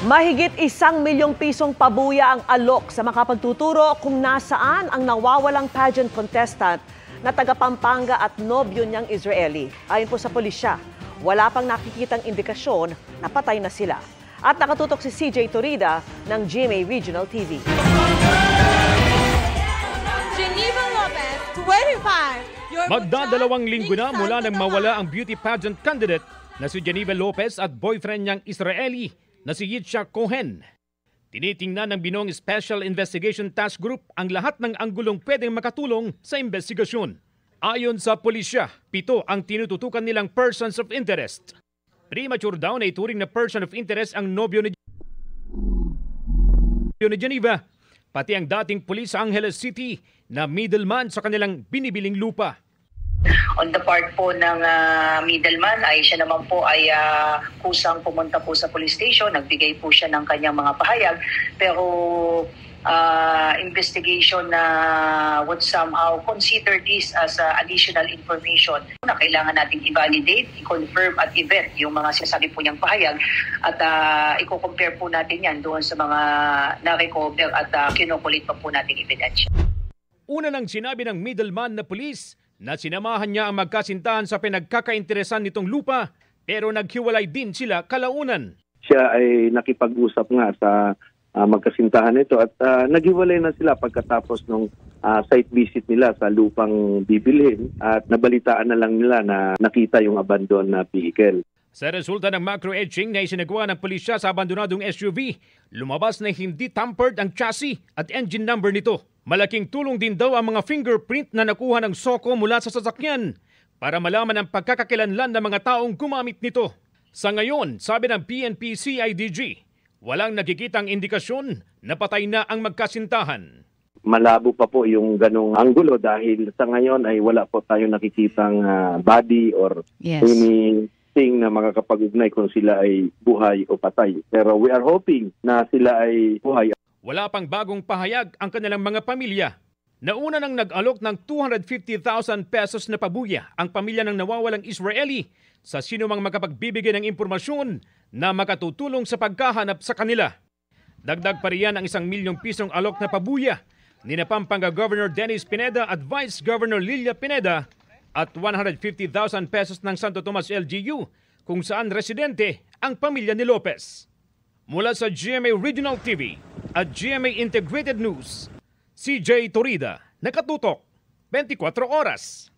Mahigit 1 milyong pisong pabuya ang alok sa makapagtuturo kung nasaan ang nawawalang pageant contestant na taga Pampanga at nobyo niyang Israeli. Ayon po sa pulisya, wala pang nakikitang indikasyon na patay na sila. At nakatutok si CJ Torida ng GMA Regional TV. Geneva Lopez, 25. Magdadalawang linggo na mula nang mawala ang beauty pageant candidate na si Geneva Lopez at boyfriend niyang Israeli na si Yitzhak Cohen. Tinitingnan ng Binong Special Investigation Task Group ang lahat ng anggulong pwedeng makatulong sa investigasyon. Ayon sa pulisya, 7 ang tinututukan nilang persons of interest. Premature daw na ituring na person of interest ang nobyo ni Geneva, pati ang dating pulis sa Angeles City na middleman sa kanilang binibiling lupa. On the part po ng middleman ay siya naman po ay kusang pumunta po sa police station, nagbigay po siya ng kanyang mga pahayag, pero investigation na would somehow consider this as additional information na kailangan nating i-validate, i-confirm at i-vet yung mga sinasabi po niyang pahayag at i-compare po natin yan doon sa mga na-recover at kinukulit pa po nating ebidensya. Una nang sinabi ng middleman na pulis na sinamahan niya ang magkasintahan sa pinagkakainteresan nitong lupa, pero naghiwalay din sila kalaunan. Siya ay nakipag-usap nga sa magkasintahan nito at naghiwalay na sila pagkatapos ng site visit nila sa lupang bibilhin at nabalitaan na lang nila na nakita yung abandoned na vehicle. Sa resulta ng macro-etching na isinagawa ng pulisya sa abandonadong SUV, lumabas na hindi tampered ang chassis at engine number nito. Malaking tulong din daw ang mga fingerprint na nakuha ng SOCO mula sa sasakyan para malaman ang pagkakakilanlan ng mga taong gumamit nito. Sa ngayon, sabi ng PNP CIDG, walang nakikitang indikasyon na patay na ang magkasintahan. Malabo pa po yung ganong anggulo dahil sa ngayon ay wala po tayong nakikitang body or anything na makakapag-ugnay kung sila ay buhay o patay. Pero we are hoping na sila ay buhay. Wala pang bagong pahayag ang kanilang mga pamilya. Nauna nang nag-alok ng 250,000 pesos na pabuya ang pamilya ng nawawalang Israeli sa sinumang makapagbibigay ng impormasyon na makatutulong sa pagkahanap sa kanila. Dagdag pa riyan ang 1 milyong pisong alok na pabuya ni na Pampanga Governor Dennis Pineda at Vice Governor Lilia Pineda at 150,000 pesos ng Santo Tomas LGU kung saan residente ang pamilya ni Lopez. Mula sa GMA Regional TV at GMA Integrated News, CJ Torida, nakatutok 24 oras.